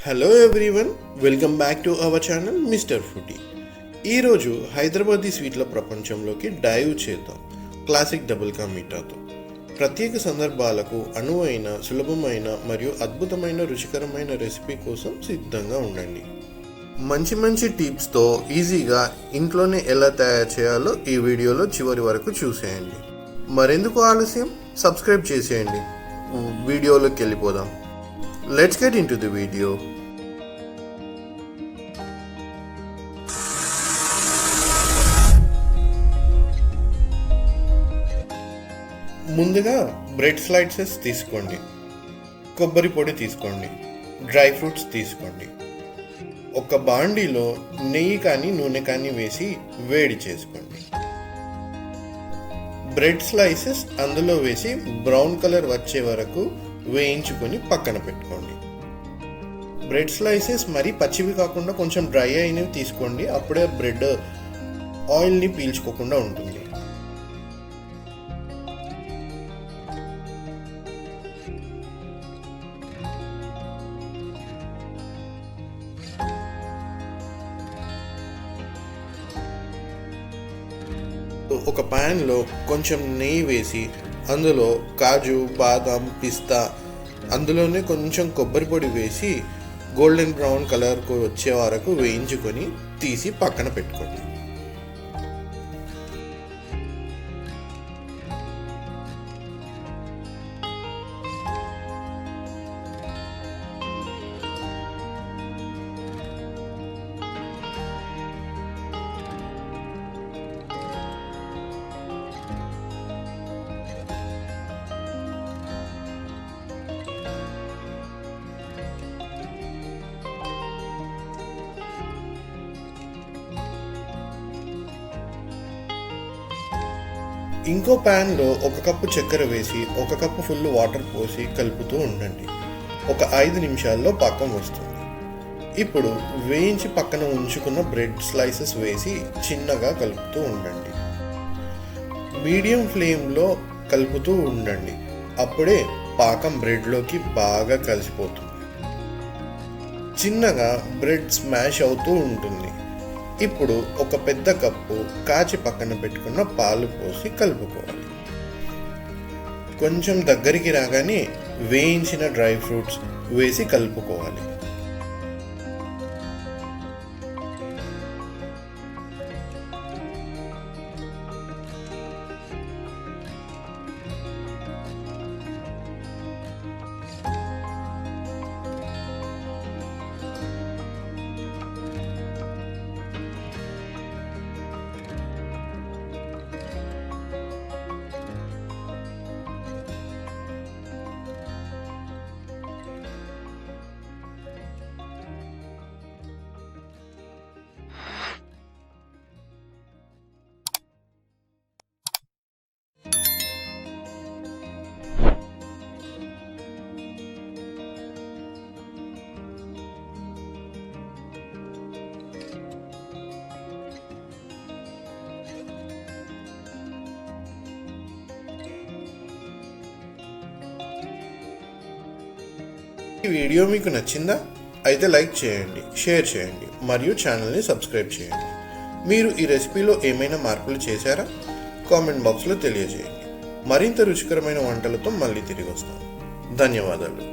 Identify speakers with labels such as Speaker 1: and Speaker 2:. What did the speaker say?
Speaker 1: Hello everyone, welcome back to our channel mister foodie. ఈరోజు హైదరాబాదీ స్వీట్ల ప్రపంచంలోకి డైవ్ చేద్దాం క్లాసిక్ డబుల్ కా మీఠాతో. ప్రత్యేక సందర్భాలకు అనువైన, సులభమైన మరియు అద్భుతమైన రుచికరమైన రెసిపీ కోసం సిద్ధంగా ఉండండి. మంచి మంచి టిప్స్తో ఈజీగా ఇంట్లోనే ఎలా తయారు చేయాలో ఈ వీడియోలో చివరి వరకు చూసేయండి. మరెందుకు ఆలస్యం, సబ్స్క్రైబ్ చేసేయండి. వీడియోలోకి వెళ్ళిపోదాం. Let's get into the video. ముందుగా బ్రెడ్ స్లైసెస్ తీసుకోండి, కొబ్బరి పొడి తీసుకోండి, డ్రై ఫ్రూట్స్ తీసుకోండి. ఒక బాండీలో నెయ్యి కానీ నూనె కానీ వేసి వేడి చేసుకోండి. బ్రెడ్ స్లైసెస్ అందులో వేసి బ్రౌన్ కలర్ వచ్చే వరకు వేయించుకొని పక్కన పెట్టుకోండి. బ్రెడ్ స్లైసెస్ మరీ పచ్చివి కాకుండా కొంచెం డ్రై అయినవి తీసుకోండి, అప్పుడే బ్రెడ్ ఆయిల్ని పీల్చుకోకుండా ఉంటుంది. ఒక ప్యాన్లో కొంచెం నెయ్యి వేసి అందులో కాజు, బాదం, పిస్తా, అందులోనే కొంచెం కొబ్బరి పొడి వేసి గోల్డెన్ బ్రౌన్ కలర్కు వచ్చే వరకు వేయించుకొని తీసి పక్కన పెట్టుకోండి. ఇంకో ప్యాన్లో 1 కప్పు చక్కెర వేసి 1 కప్పు ఫుల్ వాటర్ పోసి కలుపుతూ ఉండండి. ఒక 5 నిమిషాల్లో పాకం వస్తుంది. ఇప్పుడు వేయించి పక్కన ఉంచుకున్న బ్రెడ్ స్లైసెస్ వేసి చిన్నగా కలుపుతూ ఉండండి. మీడియం ఫ్లేమ్లో కలుపుతూ ఉండండి, అప్పుడే పాకం బ్రెడ్లోకి బాగా కలిసిపోతుంది. చిన్నగా బ్రెడ్ స్మాష్ అవుతూ ఉంటుంది. ఇప్పుడు ఒక పెద్ద కప్పు కాచి పక్కన పెట్టుకున్న పాలు పోసి కలుపుకోవాలి. కొంచెం దగ్గరికి రాగానే వేయించిన డ్రై ఫ్రూట్స్ వేసి కలుపుకోవాలి. ఈ వీడియో మీకు నచ్చిందా? అయితే లైక్ చేయండి, షేర్ చేయండి మరియు ఛానల్ని సబ్స్క్రైబ్ చేయండి. మీరు ఈ రెసిపీలో ఏమైనా మార్పులు చేశారా? కామెంట్ బాక్స్లో తెలియజేయండి. మరింత రుచికరమైన వంటలతో మళ్ళీ తిరిగి వస్తాను. ధన్యవాదాలు.